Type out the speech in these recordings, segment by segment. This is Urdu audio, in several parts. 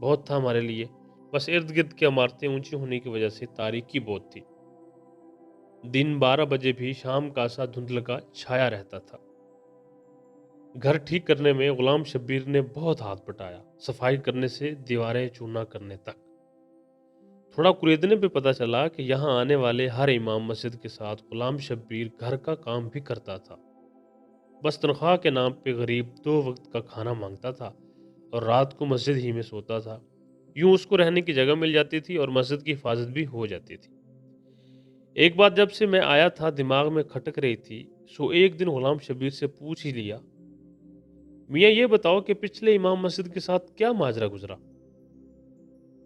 بہت تھا ہمارے لیے، بس ارد گرد کی عمارتیں اونچی ہونے کی وجہ سے تاریکی بہت تھی۔ دن 12 بجے بھی شام کا سا دھندل کا چھایا رہتا تھا۔ گھر ٹھیک کرنے میں غلام شبیر نے بہت ہاتھ بٹایا، صفائی کرنے سے دیواریں چونا کرنے تک۔ تھوڑا قریدنے پہ پتا چلا کہ یہاں آنے والے ہر امام مسجد کے ساتھ غلام شبیر گھر کا کام بھی کرتا تھا۔ بس تنخواہ کے نام پہ غریب 2 وقت کا کھانا مانگتا تھا اور رات کو مسجد ہی میں سوتا تھا۔ یوں اس کو رہنے کی جگہ مل جاتی تھی اور مسجد کی حفاظت بھی ہو جاتی تھی۔ ایک بات جب سے میں آیا تھا دماغ میں کھٹک رہی تھی، سو ایک دن غلام شبیر سے پوچھ ہی لیا، میاں یہ بتاؤ کہ پچھلے امام مسجد کے ساتھ کیا ماجرا گزرا؟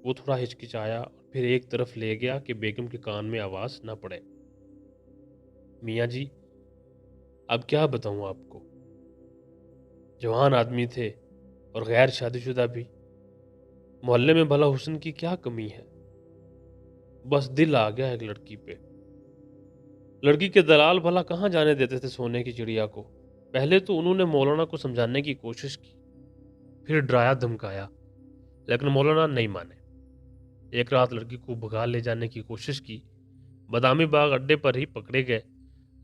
وہ تھوڑا ہچکچایا اور پھر ایک طرف لے گیا کہ بیگم کے کان میں آواز نہ پڑے۔ میاں جی، اب کیا بتاؤں آپ کو؟ جوان آدمی تھے اور غیر شادی شدہ بھی۔ محلے میں بھلا حسن کی کیا کمی ہے؟ بس دل آ گیا ایک لڑکی پہ۔ لڑکی کے دلال بھلا کہاں جانے دیتے تھے سونے کی چڑیا کو؟ پہلے تو انہوں نے مولانا کو سمجھانے کی کوشش کی، پھر ڈرایا دھمکایا، لیکن مولانا نہیں مانے۔ ایک رات لڑکی کو بھگا لے جانے کی کوشش کی، بادامی باغ اڈے پر ہی پکڑے گئے۔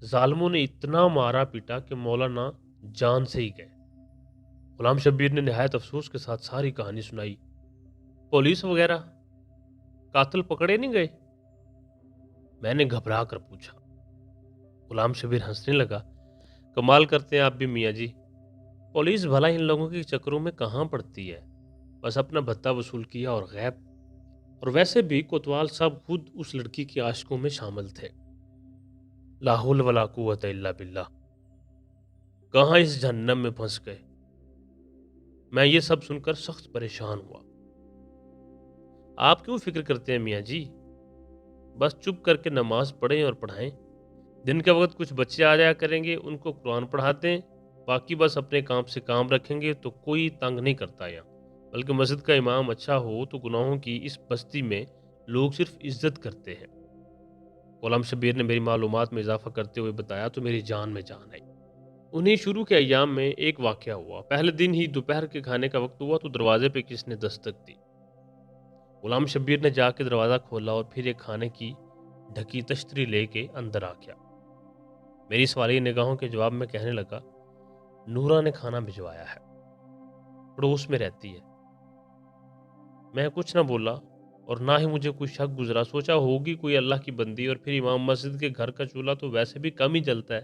ظالموں نے اتنا مارا پیٹا کہ مولانا جان سے ہی گئے۔ غلام شبیر نے نہایت افسوس کے ساتھ ساری کہانی سنائی۔ پولیس وغیرہ قاتل پکڑے نہیں گئے؟ میں نے گھبرا کر پوچھا۔ غلام شبیر ہنسنے لگا، کمال کرتے ہیں آپ بھی میاں جی، پولیس بھلا ان لوگوں کے چکروں میں کہاں پڑتی ہے، بس اپنا بھتہ وصول کیا اور غیب۔ اور ویسے بھی کوتوال صاحب خود اس لڑکی کے عاشقوں میں شامل تھے۔ لا حول ولا قوت الا باللہ، کہاں اس جہنم میں پھنس گئے۔ میں یہ سب سن کر سخت پریشان ہوا۔ آپ کیوں فکر کرتے ہیں میاں جی؟ بس چپ کر کے نماز پڑھیں اور پڑھائیں۔ دن کے وقت کچھ بچے آ جایا کریں گے، ان کو قرآن پڑھاتے ہیں، باقی بس اپنے کام سے کام رکھیں گے تو کوئی تنگ نہیں کرتا یہاں۔ بلکہ مسجد کا امام اچھا ہو تو گناہوں کی اس بستی میں لوگ صرف عزت کرتے ہیں۔ غلام شبیر نے میری معلومات میں اضافہ کرتے ہوئے بتایا تو میری جان میں جان آئی۔ انہیں شروع کے ایام میں ایک واقعہ ہوا۔ پہلے دن ہی دوپہر کے کھانے کا وقت ہوا تو دروازے پہ کس نے دستک دی۔ غلام شبیر نے جا کے دروازہ کھولا اور پھر ایک کھانے کی ڈھکی تشتری لے کے اندر آ گیا۔ میری سوالیہ نگاہوں کے جواب میں کہنے لگا، نورا نے کھانا بھجوایا ہے، پڑوس میں رہتی ہے۔ میں کچھ نہ بولا اور نہ ہی مجھے کوئی شک گزرا، سوچا ہوگی کوئی اللہ کی بندی، اور پھر امام مسجد کے گھر کا چولہا تو ویسے بھی کم ہی جلتا ہے۔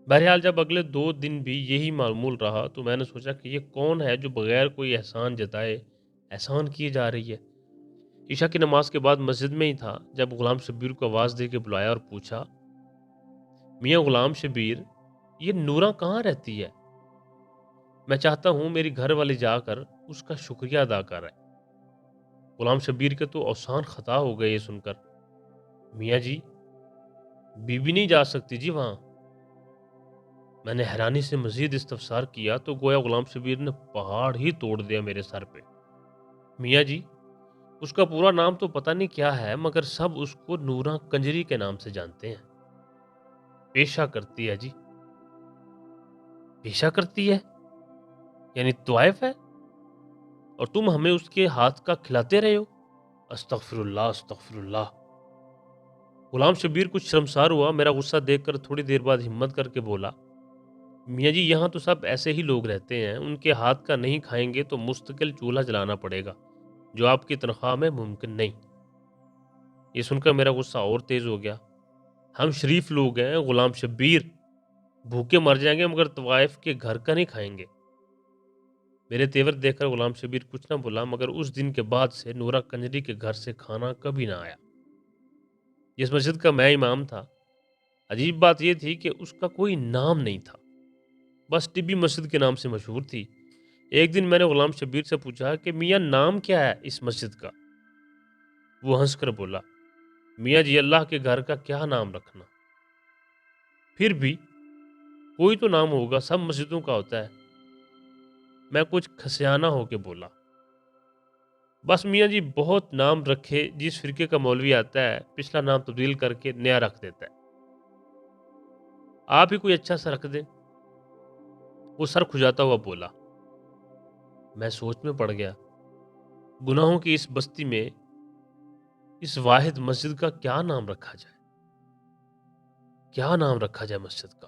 بہرحال جب اگلے 2 دن بھی یہی معمول رہا تو میں نے سوچا کہ یہ کون ہے جو بغیر کوئی احسان جتائے احسان کیے جا رہی ہے۔ عشاء کی نماز کے بعد مسجد میں ہی تھا جب غلام شبیر کو آواز دے کے بلایا اور پوچھا، میاں غلام شبیر، یہ نورا کہاں رہتی ہے؟ میں چاہتا ہوں میری گھر والی جا کر اس کا شکریہ ادا کرے۔ غلام شبیر کے تو اوسان خطا ہو گئے یہ سن کر۔ میاں جی، بی بی نہیں جا سکتی جی وہاں؟ میں نے حیرانی سے مزید استفسار کیا تو گویا غلام شبیر نے پہاڑ ہی توڑ دیا میرے سر پہ۔ میاں جی، اس کا پورا نام تو پتہ نہیں کیا ہے، مگر سب اس کو نورا کنجری کے نام سے جانتے ہیں۔ پیشہ کرتی ہے جی۔ پیشہ کرتی ہے؟ یعنی طوائف ہے؟ اور تم ہمیں اس کے ہاتھ کا کھلاتے رہے ہو؟ استغفر اللہ استغفر اللہ۔ غلام شبیر کچھ شرمسار ہوا۔ میرا غصہ دیکھ کر تھوڑی دیر بعد ہمت کر کے بولا، میاں جی یہاں تو سب ایسے ہی لوگ رہتے ہیں، ان کے ہاتھ کا نہیں کھائیں گے تو مستقل چولہا جلانا پڑے گا، جو آپ کی تنخواہ میں ممکن نہیں۔ یہ سن کر میرا غصہ اور تیز ہو گیا۔ ہم شریف لوگ ہیں غلام شبیر، بھوکے مر جائیں گے مگر طوائف کے گھر کا نہیں کھائیں گے۔ میرے تیور دیکھ کر غلام شبیر کچھ نہ بولا، مگر اس دن کے بعد سے نورا کنجری کے گھر سے کھانا کبھی نہ آیا۔ جس مسجد کا میں امام تھا، عجیب بات یہ تھی کہ اس کا کوئی نام نہیں تھا، بس ٹبی مسجد کے نام سے مشہور تھی۔ ایک دن میں نے غلام شبیر سے پوچھا کہ میاں نام کیا ہے اس مسجد کا؟ وہ ہنس کر بولا، میاں جی اللہ کے گھر کا کیا نام رکھنا، پھر بھی کوئی تو نام ہوگا، سب مسجدوں کا ہوتا ہے۔ میں کچھ کھسیانہ ہو کے بولا، بس میاں جی بہت نام رکھے، جس فرقے کا مولوی آتا ہے پچھلا نام تبدیل کر کے نیا رکھ دیتا ہے، آپ ہی کوئی اچھا سا رکھ دیں۔ وہ سر کھجاتا ہوا بولا۔ میں سوچ میں پڑ گیا۔ گناہوں کی اس بستی میں اس واحد مسجد کا کیا نام رکھا جائے؟ کیا نام رکھا جائے مسجد کا؟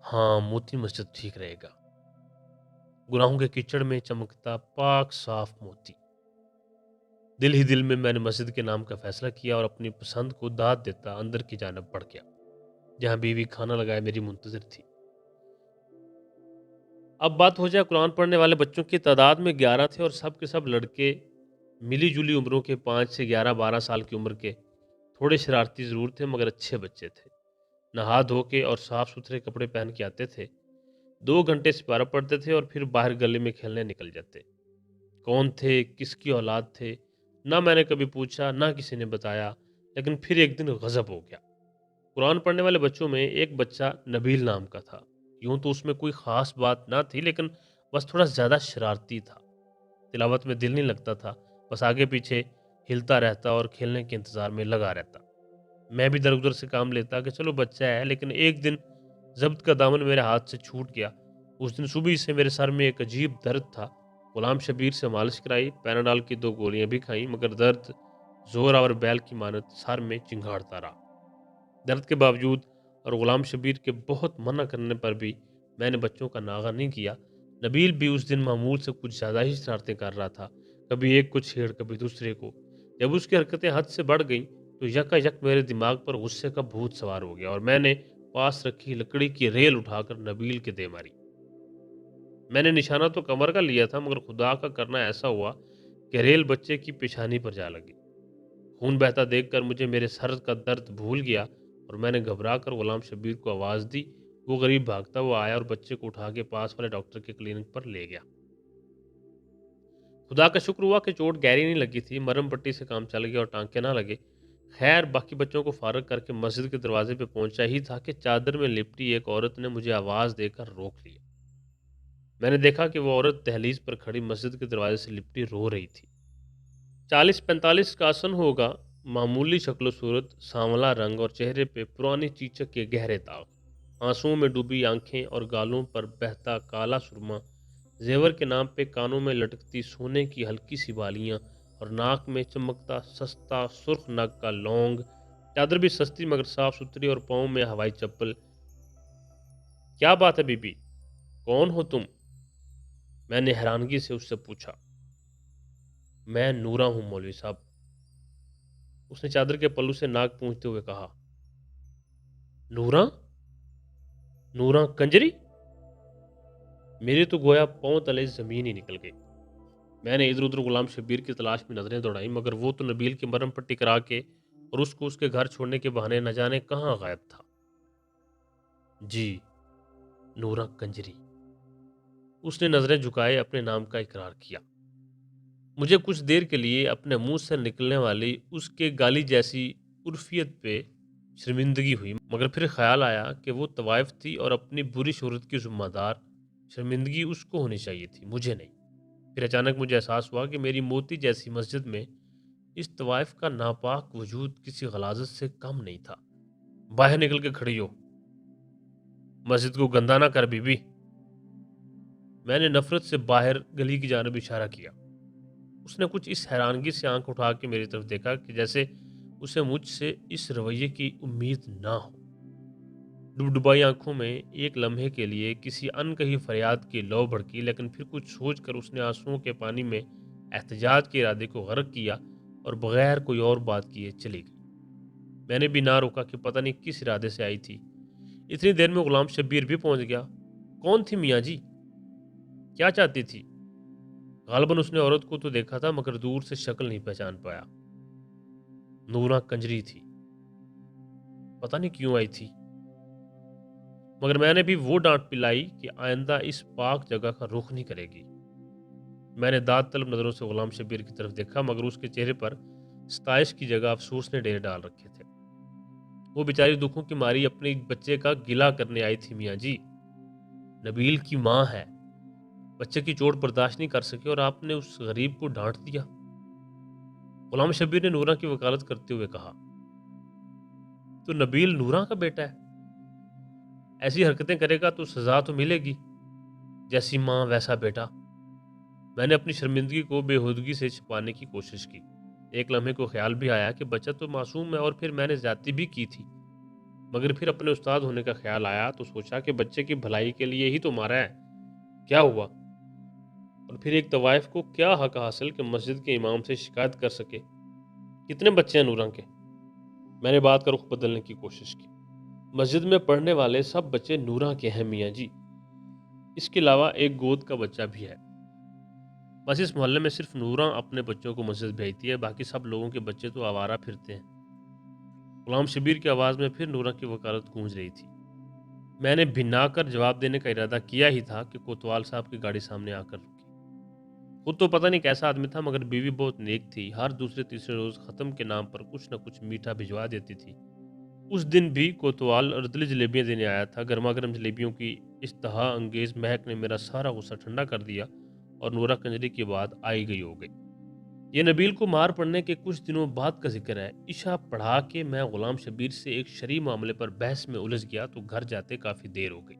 ہاں، موتی مسجد ٹھیک رہے گا۔ گناہوں کے کیچڑ میں چمکتا پاک صاف موتی۔ دل ہی دل میں نے مسجد کے نام کا فیصلہ کیا اور اپنی پسند کو داد دیتا اندر کی جانب بڑھ گیا، جہاں بیوی کھانا لگائے میری منتظر تھی۔ اب بات ہو جائے قرآن پڑھنے والے بچوں کی تعداد میں 11 تھے اور سب کے سب لڑکے ملی جلی عمروں کے 5 سے 11-12 سال کی عمر کے، تھوڑے شرارتی ضرور تھے مگر اچھے بچے تھے۔ نہا دھو کے اور صاف ستھرے کپڑے پہن کے آتے تھے، 2 گھنٹے سپارہ پڑھتے تھے اور پھر باہر گلی میں کھیلنے نکل جاتے۔ کون تھے، کس کی اولاد تھے، نہ میں نے کبھی پوچھا نہ کسی نے بتایا، لیکن پھر ایک دن غضب ہو گیا۔ قرآن پڑھنے والے بچوں میں ایک بچہ نبیل نام کا تھا۔ یوں تو اس میں کوئی خاص بات نہ تھی، لیکن بس تھوڑا زیادہ شرارتی تھا۔ تلاوت میں دل نہیں لگتا تھا، بس آگے پیچھے ہلتا رہتا اور کھیلنے کے انتظار میں لگا رہتا۔ میں بھی در ادھر سے کام لیتا کہ چلو بچہ ہے، لیکن ایک دن ضبط کا دامن میرے ہاتھ سے چھوٹ گیا۔ اس دن صبح سے میرے سر میں ایک عجیب درد تھا۔ غلام شبیر سے مالش کرائی، پیناڈال کی 2 گولیاں بھی کھائیں، مگر درد زور اور بیل کی مانند سر میں چنگھاڑتا رہا۔ درد کے باوجود اور غلام شبیر کے بہت منع کرنے پر بھی میں نے بچوں کا ناغہ نہیں کیا۔ نبیل بھی اس دن معمول سے کچھ زیادہ ہی شرارتیں کر رہا تھا، کبھی ایک کو چھیڑ کبھی دوسرے کو۔ جب اس کی حرکتیں حد سے بڑھ گئیں تو یکا یک میرے دماغ پر غصے کا بھوت سوار ہو گیا اور میں نے پاس رکھی لکڑی کی ریل اٹھا کر نبیل کے دے ماری۔ میں نے نشانہ تو کمر کا لیا تھا، مگر خدا کا کرنا ایسا ہوا کہ ریل بچے کی پیشانی پر جا لگی۔ خون بہتا دیکھ کر مجھے میرے سر کا درد بھول گیا اور میں نے گھبرا کر غلام شبیر کو آواز دی۔ وہ غریب بھاگتا ہوا آیا اور بچے کو اٹھا کے پاس والے ڈاکٹر کے کلینک پر لے گیا۔ خدا کا شکر ہوا کہ چوٹ گہری نہیں لگی تھی، مرم پٹی سے کام چل گیا اور ٹانکے نہ لگے۔ خیر، باقی بچوں کو فارغ کر کے مسجد کے دروازے پہ پہنچا ہی تھا کہ چادر میں لپٹی ایک عورت نے مجھے آواز دے کر روک لیا۔ میں نے دیکھا کہ وہ عورت دہلیز پر کھڑی مسجد کے دروازے سے لپٹی رو رہی تھی۔ 40-45 کا سن ہوگا، معمولی شکل و صورت، سانولا رنگ اور چہرے پہ پرانی چیچک کے گہرے داغ، آنسوؤں میں ڈوبی آنکھیں اور گالوں پر بہتا کالا سرما، زیور کے نام پہ کانوں میں لٹکتی سونے کی ہلکی سی بالیاں اور ناک میں چمکتا سستا سرخ نگ کا لونگ، چادر بھی سستی مگر صاف ستھری اور پاؤں میں ہوائی چپل۔ کیا بات ہے بی بی، کون ہو تم؟ میں نے حیرانگی سے اس سے پوچھا۔ میں نورا ہوں مولوی صاحب، اس نے چادر کے پلو سے ناک پونچھتے ہوئے کہا۔ نورا؟ نورا کنجری؟ میری تو گویا پاؤں تلے زمین ہی نکل گئی۔ میں نے ادھر ادھر غلام شبیر کی تلاش میں نظریں دوڑائیں، مگر وہ تو نبیل کی مرم پٹی کرا کے اور اس کو اس کے گھر چھوڑنے کے بہانے نہ جانے کہاں غائب تھا۔ جی، نورا کنجری، اس نے نظریں جھکائے اپنے نام کا اقرار کیا۔ مجھے کچھ دیر کے لیے اپنے منہ سے نکلنے والی اس کے گالی جیسی عرفیت پہ شرمندگی ہوئی، مگر پھر خیال آیا کہ وہ طوائف تھی اور اپنی بری شہرت کی ذمہ دار شرمندگی اس کو ہونی چاہیے تھی، مجھے نہیں۔ پھر اچانک مجھے احساس ہوا کہ میری موتی جیسی مسجد میں اس طوائف کا ناپاک وجود کسی غلاظت سے کم نہیں تھا۔ باہر نکل کے کھڑی ہو، مسجد کو گندا نہ کر بی بی۔ میں نے نفرت سے باہر گلی کی جانب اشارہ کیا۔ اس نے کچھ اس حیرانگی سے آنکھ اٹھا کے میری طرف دیکھا کہ جیسے اسے مجھ سے اس رویے کی امید نہ ہو۔ ڈبڈبائی آنکھوں میں ایک لمحے کے لیے کسی انکہی فریاد کی لو بھڑکی، لیکن پھر کچھ سوچ کر اس نے آنسوؤں کے پانی میں احتجاج کے ارادے کو غرق کیا اور بغیر کوئی اور بات کیے چلی گئی۔ میں نے بھی نہ روکا کہ پتہ نہیں کس ارادے سے آئی تھی۔ اتنی دیر میں غلام شبیر بھی پہنچ گیا۔ کون تھی میاں جی؟ کیا چاہتی تھی؟ غالباً اس نے عورت کو تو دیکھا تھا مگر دور سے شکل نہیں پہچان پایا۔ نورا کنجری تھی، پتہ نہیں کیوں آئی تھی، مگر میں نے بھی وہ ڈانٹ پلائی کہ آئندہ اس پاک جگہ کا رخ نہیں کرے گی۔ میں نے داد طلب نظروں سے غلام شبیر کی طرف دیکھا، مگر اس کے چہرے پر ستائش کی جگہ افسوس نے ڈیر ڈال رکھے تھے۔ وہ بیچاری دکھوں کی ماری اپنے بچے کا گلہ کرنے آئی تھی میاں جی، نبیل کی ماں ہے، بچے کی چوٹ برداشت نہیں کر سکے اور آپ نے اس غریب کو ڈانٹ دیا۔ غلام شبیر نے نورا کی وکالت کرتے ہوئے کہا۔ تو نبیل نورا کا بیٹا ہے، ایسی حرکتیں کرے گا تو سزا تو ملے گی، جیسی ماں ویسا بیٹا۔ میں نے اپنی شرمندگی کو بےہودگی سے چھپانے کی کوشش کی۔ ایک لمحے کو خیال بھی آیا کہ بچہ تو معصوم ہے اور پھر میں نے زیادتی بھی کی تھی، مگر پھر اپنے استاد ہونے کا خیال آیا تو سوچا کہ بچے کی بھلائی کے لیے ہی تو مارا ہے، کیا ہوا؟ اور پھر ایک طوائف کو کیا حق حاصل کہ مسجد کے امام سے شکایت کر سکے؟ کتنے بچے ہیں نوراں کے؟ میں نے بات کا رخ بدلنے کی کوشش کی۔ مسجد میں پڑھنے والے سب بچے نوراں کے ہیں میاں جی، اس کے علاوہ ایک گود کا بچہ بھی ہے۔ بس اس محلے میں صرف نوراں اپنے بچوں کو مسجد بھیجتی ہے، باقی سب لوگوں کے بچے تو آوارہ پھرتے ہیں۔ غلام شبیر کی آواز میں پھر نوراں کی وکالت گونج رہی تھی۔ میں نے بھنا کر جواب دینے کا ارادہ کیا ہی تھا کہ کوتوال صاحب کی گاڑی سامنے آ کر رکی۔ خود تو پتہ نہیں کیسا آدمی تھا، مگر بیوی بہت نیک تھی، ہر دوسرے تیسرے روز ختم کے نام پر کچھ نہ کچھ میٹھا بھجوا دیتی تھی۔ اس دن بھی کوتوال رتلی جلیبیاں دینے آیا تھا۔ گرما گرم جلیبیوں کی اشتہا انگیز مہک نے میرا سارا غصہ ٹھنڈا کر دیا اور نورا کنجری کی بات آئی گئی ہو گئی۔ یہ نبیل کو مار پڑنے کے کچھ دنوں بعد کا ذکر ہے۔ عشاء پڑھا کے میں غلام شبیر سے ایک شرعی معاملے پر بحث میں الجھ گیا تو گھر جاتے کافی دیر ہو گئی۔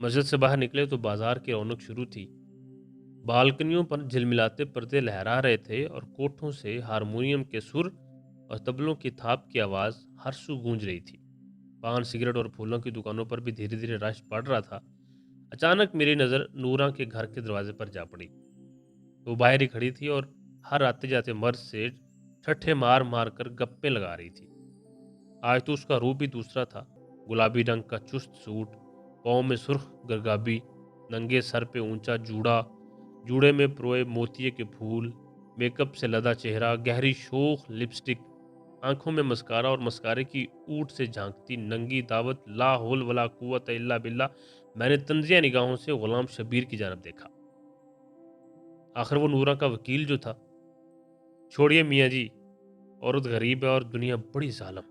مسجد سے باہر نکلے تو بازار کی رونق شروع تھی۔ بالکنیوں پر جھلملاتے پردے لہرا رہے تھے اور کوٹھوں سے ہارمونیم کے سر اور طبلوں کی تھاپ کی آواز ہر سو گونج رہی تھی۔ پان، سگریٹ اور پھولوں کی دکانوں پر بھی دھیرے دھیرے رش بڑھ رہا تھا۔ اچانک میری نظر نوراں کے گھر کے دروازے پر جا پڑی۔ وہ باہر ہی کھڑی تھی اور ہر آتے جاتے مرد سے ٹھٹھے مار مار کر گپیں لگا رہی تھی۔ آج تو اس کا روپ بھی دوسرا تھا۔ گلابی رنگ کا چست سوٹ، پاؤں میں سرخ گرگابی، ننگے سر پہ اونچا جوڑا، جوڑے میں پروئے موتیے کے پھول، میک اپ سے لدا چہرہ، گہری شوخ لپسٹک، آنکھوں میں مسکارا اور مسکارے کی اوٹ سے جھانکتی ننگی دعوت، لا حول ولا قوت الا باللہ۔ میں نے طنزیہ نگاہوں سے غلام شبیر کی جانب دیکھا۔ آخر وہ نوراں کا وکیل جو تھا۔ چھوڑیے میاں جی، عورت غریب ہے اور دنیا بڑی ظالم۔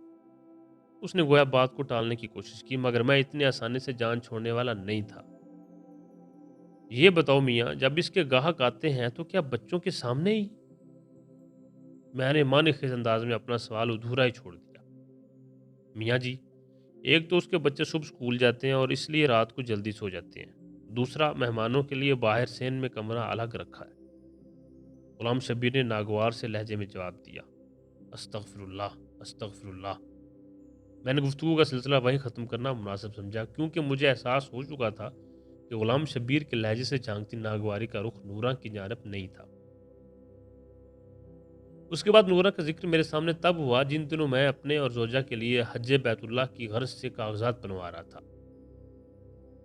اس نے گویا بات کو ٹالنے کی کوشش کی، مگر میں اتنی آسانی سے جان چھوڑنے والا نہیں تھا۔ یہ بتاؤ میاں، جب اس کے گاہک آتے ہیں تو کیا بچوں کے سامنے ہی؟ میں نے معنی خیز انداز میں اپنا سوال ادھورا ہی چھوڑ دیا۔ میاں جی، ایک تو اس کے بچے صبح سکول جاتے ہیں اور اس لیے رات کو جلدی سو جاتے ہیں، دوسرا مہمانوں کے لیے باہر سین میں کمرہ الگ رکھا ہے۔ غلام شبیر نے ناگوار سے لہجے میں جواب دیا، استغفر اللہ، استغفر اللہ۔ میں نے گفتگو کا سلسلہ وہیں ختم کرنا مناسب سمجھا، کیونکہ مجھے احساس ہو چکا تھا کہ غلام شبیر کے لہجے سے جھانکتی ناگواری کا رخ نوراں کی جانب نہیں تھا۔ اس کے بعد نوراں کا ذکر میرے سامنے تب ہوا جن دنوں میں اپنے اور زوجہ کے لیے حج بیت اللہ کی غرض سے کاغذات بنوا رہا تھا۔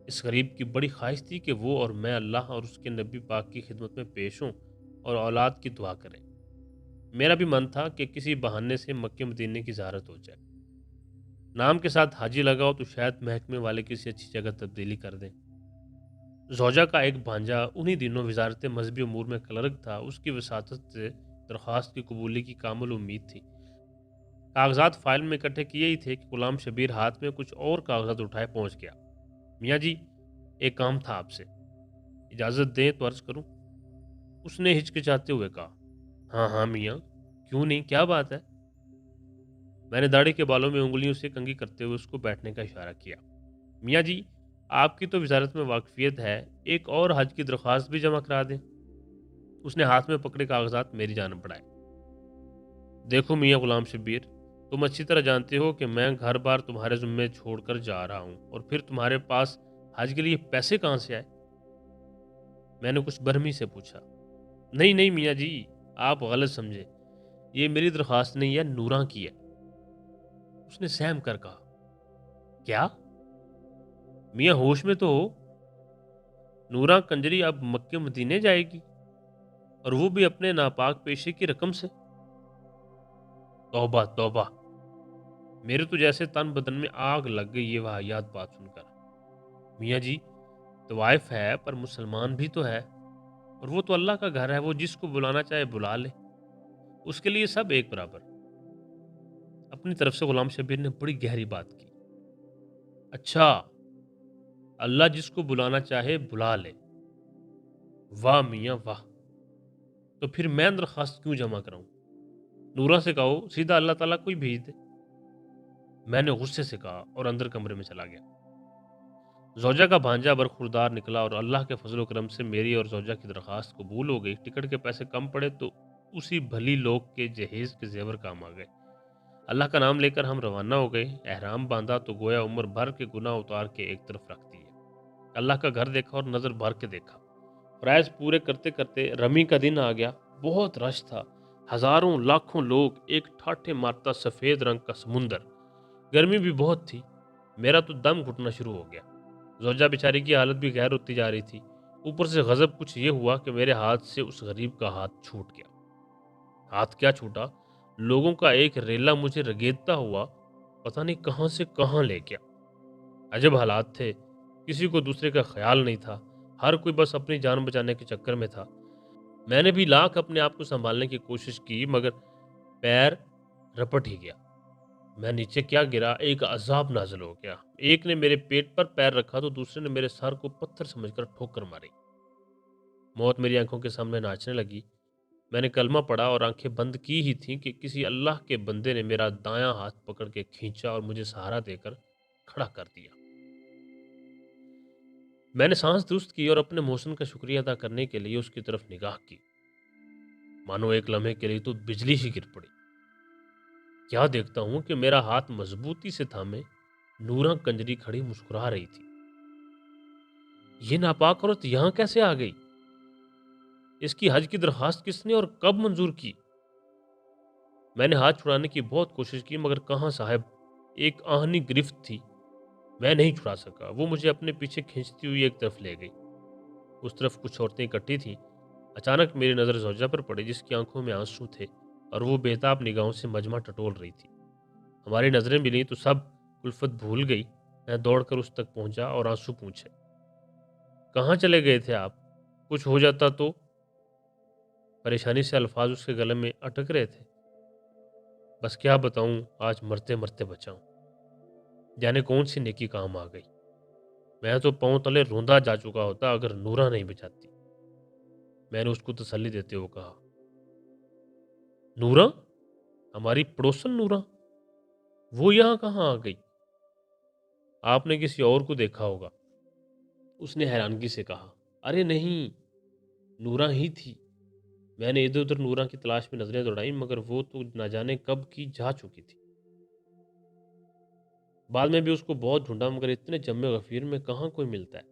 اس غریب کی بڑی خواہش تھی کہ وہ اور میں اللہ اور اس کے نبی پاک کی خدمت میں پیش ہوں اور اولاد کی دعا کریں۔ میرا بھی من تھا کہ کسی بہانے سے مکہ مدینے کی زیارت ہو جائے۔ نام کے ساتھ حاجی لگاؤ تو شاید محکمے والے کسی اچھی جگہ تبدیلی کر دیں۔ زوجہ کا ایک بھانجا انہی دنوں وزارت مذہبی امور میں کلرک تھا، اس کی وساطت سے درخواست کی قبولی کی کامل امید تھی۔ کاغذات فائل میں اکٹھے کیے ہی تھے کہ غلام شبیر ہاتھ میں کچھ اور کاغذات اٹھائے پہنچ گیا۔ میاں جی، ایک کام تھا آپ سے، اجازت دیں تو عرض کروں؟ اس نے ہچکچاتے ہوئے کہا۔ ہاں ہاں میاں، کیوں نہیں، کیا بات ہے؟ میں نے داڑھی کے بالوں میں انگلیوں سے کنگھی کرتے ہوئے اس کو بیٹھنے کا اشارہ کیا۔ میاں جی، آپ کی تو وزارت میں واقفیت ہے، ایک اور حج کی درخواست بھی جمع کرا دیں۔ اس نے ہاتھ میں پکڑے کاغذات میری جانب بڑھائے۔ دیکھو میاں غلام شبیر، تم اچھی طرح جانتے ہو کہ میں گھر بار تمہارے ذمے چھوڑ کر جا رہا ہوں، اور پھر تمہارے پاس حج کے لیے پیسے کہاں سے آئے؟ میں نے کچھ برہمی سے پوچھا۔ نہیں نہیں میاں جی، آپ غلط سمجھے، یہ میری درخواست نہیں ہے، نوراں کی ہے۔ اس نے سہم کر کہا۔ کیا؟ میاں ہوش میں تو ہو؟ نوراں کنجری اب مکے مدینے جائے گی، اور وہ بھی اپنے ناپاک پیشے کی رقم سے؟ توبہ توبہ! میرے تو جیسے تن بدن میں آگ لگ گئی یہ واہیات بات سن کر۔ میاں جی، طوائف ہے پر مسلمان بھی تو ہے، اور وہ تو اللہ کا گھر ہے، وہ جس کو بلانا چاہے بلا لے، اس کے لیے سب ایک برابر۔ اپنی طرف سے غلام شبیر نے بڑی گہری بات کی۔ اچھا، اللہ جس کو بلانا چاہے بلا لے، واہ میاں واہ! تو پھر میں درخواست کیوں جمع کراؤں؟ نورا سے کہو سیدھا اللہ تعالیٰ کوئی بھیج دے۔ میں نے غصے سے کہا اور اندر کمرے میں چلا گیا۔ زوجہ کا بھانجا برخوردار نکلا اور اللہ کے فضل و کرم سے میری اور زوجہ کی درخواست قبول ہو گئی۔ ٹکٹ کے پیسے کم پڑے تو اسی بھلی لوگ کے جہیز کے زیور کام آ گئے۔ اللہ کا نام لے کر ہم روانہ ہو گئے۔ احرام باندھا تو گویا عمر بھر کے گناہ اتار کے ایک طرف رکھ دیے۔ اللہ کا گھر دیکھا اور نظر بھر کے دیکھا۔ فرائض پورے کرتے کرتے رمی کا دن آ گیا۔ بہت رش تھا، ہزاروں لاکھوں لوگ، ایک ٹھاٹھے مارتا سفید رنگ کا سمندر۔ گرمی بھی بہت تھی، میرا تو دم گھٹنا شروع ہو گیا۔ زوجہ بیچاری کی حالت بھی غیر ہوتی جا رہی تھی۔ اوپر سے غضب کچھ یہ ہوا کہ میرے ہاتھ سے اس غریب کا ہاتھ چھوٹ گیا۔ ہاتھ کیا چھوٹا، لوگوں کا ایک ریلا مجھے رگیدتا ہوا پتہ نہیں کہاں سے کہاں لے گیا۔ عجب حالات تھے، کسی کو دوسرے کا خیال نہیں تھا، ہر کوئی بس اپنی جان بچانے کے چکر میں تھا۔ میں نے بھی لاکھ اپنے آپ کو سنبھالنے کی کوشش کی مگر پیر رپٹ ہی گیا۔ میں نیچے کیا گرا، ایک عذاب نازل ہو گیا۔ ایک نے میرے پیٹ پر پیر رکھا تو دوسرے نے میرے سر کو پتھر سمجھ کر ٹھوکر ماری۔ موت میری آنکھوں کے سامنے ناچنے لگی۔ میں نے کلمہ پڑھا اور آنکھیں بند کی ہی تھیں کہ کسی اللہ کے بندے نے میرا دایاں ہاتھ پکڑ کے کھینچا اور مجھے سہارا دے کر کھڑا کر دیا۔ میں نے سانس درست کی اور اپنے محسن کا شکریہ ادا کرنے کے لیے اس کی طرف نگاہ کی۔ مانو ایک لمحے کے لیے تو بجلی ہی گر پڑی۔ کیا دیکھتا ہوں کہ میرا ہاتھ مضبوطی سے تھامے نوراں کنجری کھڑی مسکرا رہی تھی۔ یہ ناپاک عورت یہاں کیسے آ گئی؟ اس کی حج کی درخواست کس نے اور کب منظور کی؟ میں نے ہاتھ چھڑانے کی بہت کوشش کی مگر کہاں صاحب، ایک آہنی گرفت تھی، میں نہیں چھڑا سکا۔ وہ مجھے اپنے پیچھے کھینچتی ہوئی ایک طرف لے گئی۔ اس طرف کچھ عورتیں اکٹھی تھیں۔ اچانک میری نظر زوجہ پر پڑی جس کی آنکھوں میں آنسو تھے اور وہ بےتاب نگاہوں سے مجمع ٹٹول رہی تھی۔ ہماری نظریں ملی تو سب الفت بھول گئی۔ میں دوڑ کر اس تک پہنچا اور آنسو پوچھے، کہاں چلے گئے تھے آپ؟ کچھ ہو جاتا تو؟ پریشانی سے الفاظ اس کے گلے میں اٹک رہے تھے۔ بس کیا بتاؤں، آج مرتے مرتے بچاؤں، جانے کون سی نیکی کام آ گئی۔ میں تو پاؤں تلے روندا جا چکا ہوتا اگر نورا نہیں بچاتی۔ میں نے اس کو تسلی دیتے ہوئے کہا، نورا؟ ہماری پڑوسن نورا؟ وہ یہاں کہاں آ گئی؟ آپ نے کسی اور کو دیکھا ہوگا، اس نے حیرانگی سے کہا۔ ارے نہیں، نورا ہی تھی۔ میں نے ادھر ادھر نورا کی تلاش میں نظریں دوڑائیں مگر وہ تو نہ جانے کب کی جا چکی تھی۔ بعد میں بھی اس کو بہت ڈھونڈا مگر اتنے جم غفیر میں کہاں کوئی ملتا ہے۔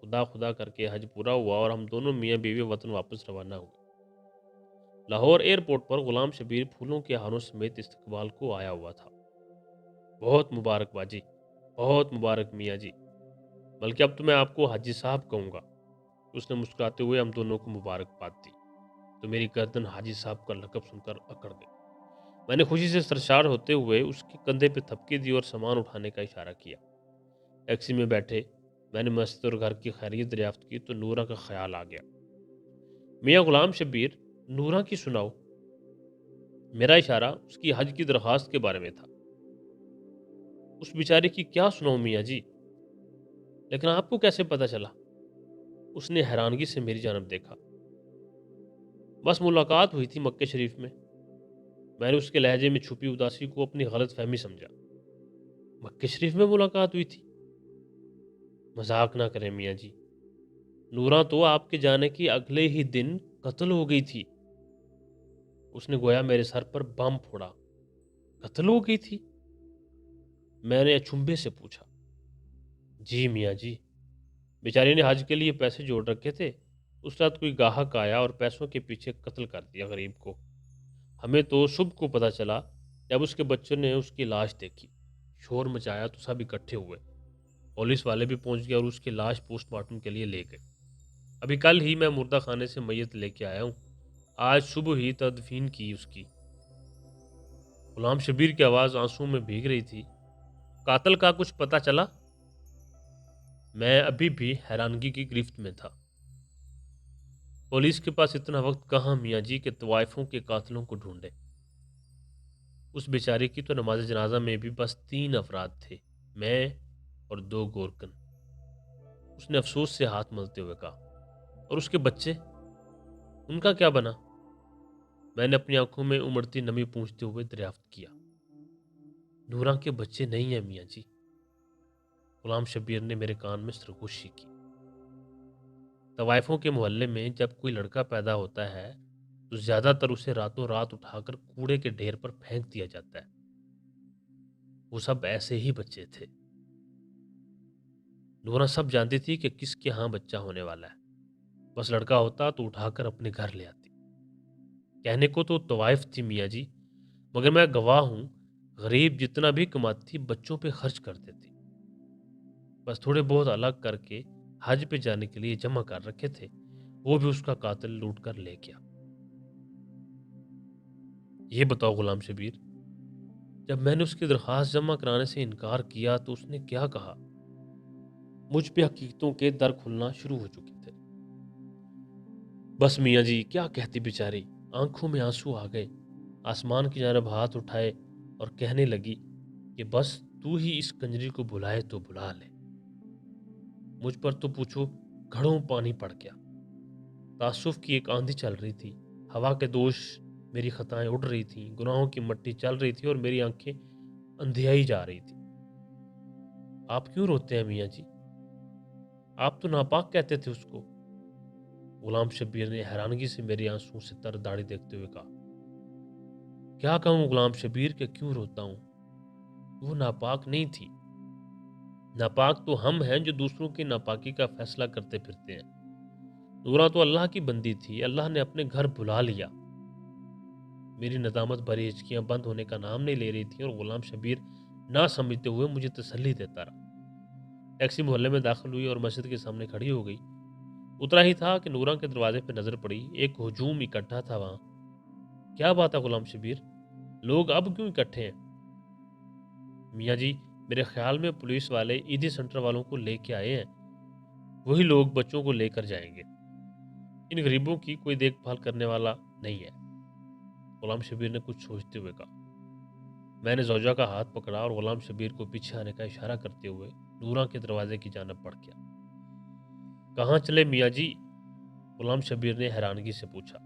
خدا خدا کر کے حج پورا ہوا اور ہم دونوں میاں بیوی وطن واپس روانہ ہوئے۔ لاہور ایئرپورٹ پر غلام شبیر پھولوں کے ہاروں سمیت استقبال کو آیا ہوا تھا۔ بہت مبارک باجی، بہت مبارک میاں جی، بلکہ اب تو میں آپ کو حاجی صاحب کہوں گا۔ اس نے مسکراتے ہوئے ہم دونوں کو مبارکباد دی تو میری گردن حاجی صاحب کا لقب سن کر اکڑ گئی۔ میں نے خوشی سے سرشار ہوتے ہوئے اس کے کندھے پہ تھپکی دی اور سامان اٹھانے کا اشارہ کیا۔ ٹیکسی میں بیٹھے میں نے مسجد اور گھر کی خیریت دریافت کی تو نورا کا خیال آ گیا۔ میاں غلام شبیر، نورا کی سناؤ۔ میرا اشارہ اس کی حج کی درخواست کے بارے میں تھا۔ اس بیچارے کی کیا سناؤں میاں جی؟ لیکن آپ کو کیسے پتہ چلا؟ اس نے حیرانگی سے میری جانب دیکھا۔ بس ملاقات ہوئی تھی مکہ شریف میں۔ میں نے اس کے لہجے میں چھپی اداسی کو اپنی غلط فہمی سمجھا۔ مکہ شریف میں ملاقات ہوئی تھی؟ مذاق نہ کریں میاں جی، نورا تو آپ کے جانے کی اگلے ہی دن قتل ہو گئی تھی۔ اس نے گویا میرے سر پر بم پھوڑا۔ قتل ہو گئی تھی؟ میں نے اچنبھے سے پوچھا۔ جی میاں جی، بیچاری نے حج کے لیے پیسے جوڑ رکھے تھے، اس رات کوئی گاہک آیا اور پیسوں کے پیچھے قتل کر دیا غریب کو۔ ہمیں تو صبح کو پتہ چلا جب اس کے بچوں نے اس کی لاش دیکھی۔ شور مچایا تو سب اکٹھے ہوئے، پولیس والے بھی پہنچ گئے اور اس کی لاش پوسٹ مارٹم کے لیے لے گئے۔ ابھی کل ہی میں مردہ خانے سے میت لے کے آیا ہوں، آج صبح ہی تدفین کی اس کی۔ غلام شبیر کی آواز آنسو میں بھیگ رہی تھی۔ قاتل کا کچھ پتہ چلا؟ میں ابھی بھی حیرانگی کی گرفت میں تھا۔ پولیس کے پاس اتنا وقت کہاں میاں جی کہ طوائفوں کے قاتلوں کو ڈھونڈے۔ اس بیچارے کی تو نماز جنازہ میں بھی بس 3 افراد تھے، میں اور 2 گورکن۔ اس نے افسوس سے ہاتھ ملتے ہوئے کہا، اور اس کے بچے، ان کا کیا بنا؟ میں نے اپنی آنکھوں میں امڑتی نمی پونچھتے ہوئے دریافت کیا۔ نورا کے بچے نہیں ہیں میاں جی۔ غلام شبیر نے میرے کان میں سرگوشی کی۔ طوائفوں کے محلے میں جب کوئی لڑکا پیدا ہوتا ہے تو زیادہ تر اسے راتوں رات اٹھا کر کوڑے کے ڈھیر پر پھینک دیا جاتا ہے۔ وہ سب ایسے ہی بچے تھے۔ نورا سب جانتی تھی کہ کس کے ہاں بچہ ہونے والا ہے، بس لڑکا ہوتا تو اٹھا کر اپنے گھر لے آتی۔ کہنے کو تو طوائف تھی میاں جی، مگر میں گواہ ہوں، غریب جتنا بھی کماتی تھی بچوں پہ خرچ کر دیتی، بس تھوڑے بہت الگ کر کے حج پہ جانے کے لیے جمع کر رکھے تھے، وہ بھی اس کا قاتل لوٹ کر لے گیا۔ یہ بتاؤ غلام شبیر، جب میں نے اس کی درخواست جمع کرانے سے انکار کیا تو اس نے کیا کہا؟ مجھ پہ حقیقتوں کے در کھلنا شروع ہو چکے تھے۔ بس میاں جی کیا کہتی بیچاری، آنکھوں میں آنسو آ گئے، آسمان کی جانب ہاتھ اٹھائے اور کہنے لگی کہ بس تو ہی اس کنجری کو بلائے تو بلا لے۔ مجھ پر تو پوچھو گھڑوں پانی پڑ گیا۔ تعصف کی ایک آندھی چل رہی تھی، ہوا کے دوش میری خطائیں اڑ رہی تھیں، گناہوں کی مٹی چل رہی تھی اور میری آنکھیں اندھیائی جا رہی تھی۔ آپ کیوں روتے ہیں میاں جی؟ آپ تو ناپاک کہتے تھے اس کو۔ غلام شبیر نے حیرانگی سے میری آنسوں سے تر داڑھی دیکھتے ہوئے کہا۔ کیا کہوں غلام شبیر کہ کیوں روتا ہوں؟ وہ ناپاک نہیں تھی۔ ناپاک تو ہم ہیں جو دوسروں کی ناپاکی کا فیصلہ کرتے پھرتے ہیں۔ نورا تو اللہ کی بندی تھی، اللہ نے اپنے گھر بلا لیا۔ میری ندامت بھری ہچکیاں بند ہونے کا نام نہیں لے رہی تھی اور غلام شبیر نہ سمجھتے ہوئے مجھے تسلی دیتا رہا۔ ٹیکسی محلے میں داخل ہوئی اور مسجد کے سامنے کھڑی ہو گئی۔ اترا ہی تھا کہ نورا کے دروازے پہ نظر پڑی، ایک ہجوم اکٹھا تھا وہاں۔ کیا بات ہے غلام شبیر، لوگ اب کیوں اکٹھے ہیں؟ میاں جی میرے خیال میں پولیس والے عیدی سینٹر والوں کو لے کے آئے ہیں، وہی لوگ بچوں کو لے کر جائیں گے۔ ان غریبوں کی کوئی دیکھ بھال کرنے والا نہیں ہے۔ غلام شبیر نے کچھ سوچتے ہوئے کہا۔ میں نے زوجہ کا ہاتھ پکڑا اور غلام شبیر کو پیچھے آنے کا اشارہ کرتے ہوئے نورا کے دروازے کی جانب بڑھ گیا۔ کہاں چلے میاں جی؟ غلام شبیر نے حیرانگی سے پوچھا۔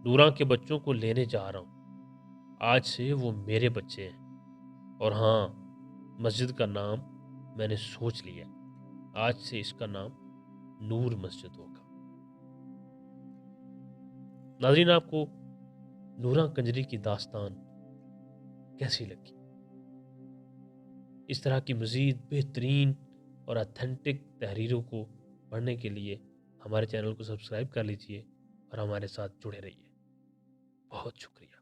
نورا کے بچوں کو لینے جا رہا ہوں، آج سے وہ میرے بچے ہیں، اور ہاں مسجد کا نام میں نے سوچ لیا، آج سے اس کا نام نور مسجد ہوگا۔ ناظرین آپ کو نورا کنجری کی داستان کیسی لگی؟ اس طرح کی مزید بہترین اور اتھینٹک تحریروں کو پڑھنے کے لیے ہمارے چینل کو سبسکرائب کر لیجئے اور ہمارے ساتھ جڑے رہیے۔ بہت شکریہ۔